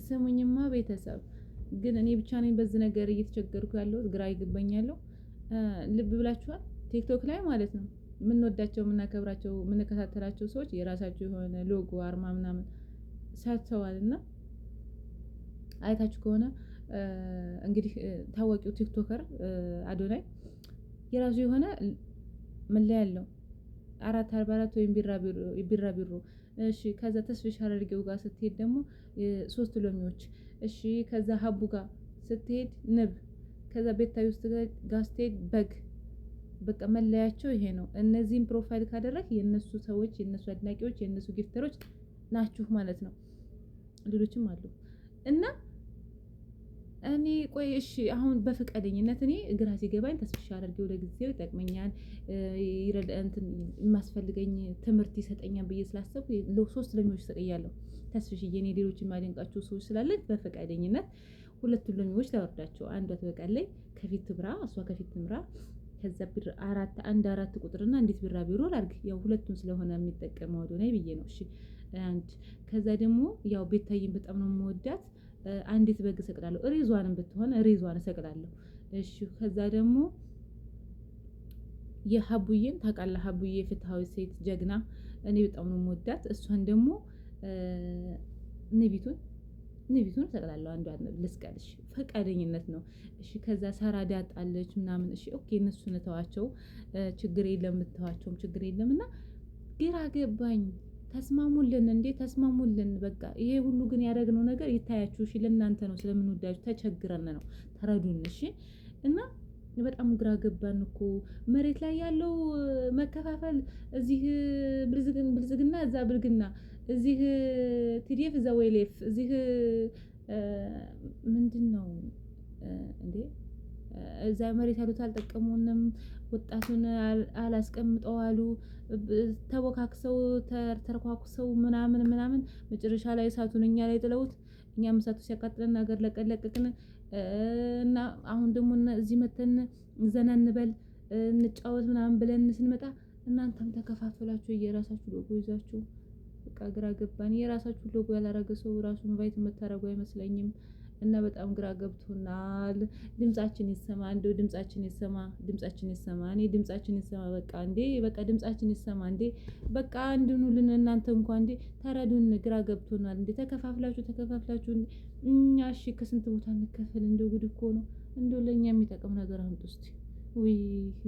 ስሙኝማ ቤተሰብ ግን እኔ ብቻ ነኝ በዚህ ነገር እየተቸገርኩ ያለሁት ግራ ይገባኛል። ልብ ብላችኋል ቲክቶክ ላይ ማለት ነው የምንወዳቸው የምናከብራቸው የምንከታተላቸው ሰዎች የራሳቸው የሆነ ሎጎ አርማ ምናምን ሰርተዋልና አይታችሁ ከሆነ እንግዲህ ታዋቂው ቲክቶከር አዶናይ የራሱ የሆነ መለያ አለው 444 ወይም ቢራቢሮ እሺ ከዛ ተስፍሽ አድርጌው ጋር ስትሄድ ደግሞ 3 ሎሚዎች እሺ ከዛ ሀቡ ጋር ስትሄድ ንብ ከዛ ቤታዬ ውስጥ ጋር ስትሄድ በግ በቃ መለያቸው ይሄ ነው። እነዚህን ፕሮፋይል ካደረክ የነሱ ሰዎች የነሱ አድናቂዎች የነሱ ጊፍተሮች ናችሁ ማለት ነው። ሌሎችም አሉ እና እኔ ቆይ እሺ አሁን በፍቃደኝነት እኔ ግራ ሲገባኝ ተስፍሽ አድርጌው ለጊዜው ይጠቅመኛል ይረዳ እንትን የማስፈልገኝ ትምህርት ይሰጠኛል ብዬ ስላሰብኩ 3 ሎሚዎች ሰቅያለሁ። ተስፍሽዬ እኔ ሌሎችን የማደንቃቸው ሰዎች ስላለ በፈቃደኝነት 2 ሎሚዎች ላወርዳቸው አንዷ ትበቃለች ከፊት ትብራ እሷ ከፊት ትምራ ከዛ ብር 4 ቁጥርና እንዴት ቢራቢሮ ላድርግ ያው ሁለቱን ስለሆነ የሚጠቀመው አዶናይ ብዬ ነው። እሺ አንድ ከዛ ደግሞ ያው ቤታዬን በጣም ነው የምወዳት አንዲት በግ እሰቅላለሁ ሪዟንም ብትሆን ሪዟን እሰቅላለሁ። እሺ ከዛ ደግሞ የሀቡዬን ታውቃለህ ሀቡዬ ፍትሃዊ ሴት ጀግና እኔ በጣም ነው የምወዳት እሷን ደግሞ ንቢቱን እሰቅላለሁ አንዷን ልስቀልሽ ፈቃደኝነት ነው። እሺ ከዛ ሳራ ዳጣለች ምናምን እሺ ኦኬ እነሱን ተዋቸው ችግር የለም ብተዋቸውም ችግር የለም እና ግራ ገባኝ። ተስማሙልን እንዴ ተስማሙልን በቃ ይሄ ሁሉ ግን ያደረግነው ነገር ይታያችሁ እሺ ለእናንተ ነው ስለምንወዳችሁ ተቸግረን ነው ተረዱን እሺ እና በጣም ግራ ገባን እኮ መሬት ላይ ያለው መከፋፈል እዚህ ብልጽግና እዛ ብልግና እዚህ ቲዲኤፍ እዛ ወይሌፍ እዚህ ምንድነው እንዴ እዛ መሬት ያሉት አልጠቀሙንም ወጣቱን አላስቀምጠው አሉ ተቦካክሰው ተርኳኩሰው ምናምን መጨረሻ ላይ እሳቱን እኛ ላይ ጥለውት እኛም እሳቱ ሲያቃጥለን ሀገር ለቀለቅን እና አሁን ደግሞ እዚህ መተን ዘና እንበል እንጫወት ምናምን ብለን ስንመጣ እናንተም ተከፋፈላችሁ የራሳችሁ ሎጎ ይዛችሁ በቃ ግራ ገባን የራሳችሁ ሎጎ ያላረገ ሰው ራሱን ኢንቫይት የምታደርጉ አይመስለኝም። እና በጣም ግራ ገብቶናል ድምጻችን ይሰማ እንደው ድምጻችን ይሰማ እኔ ድምጻችን ይሰማ በቃ እንዴ በቃ ድምጻችን ይሰማ እንዴ በቃ እንድኑልን እናንተ እንኳን እንዴ ተረዱን ግራ ገብቶናል እንዴ ተከፋፍላችሁ እኛ እሺ ከስንት ቦታ እንከፈል እንደው ጉድ እኮ ነው እንደው ለኛ የሚጠቅም ነገር አምጡ እስቲ ውይ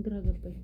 ግራ ገባኝ።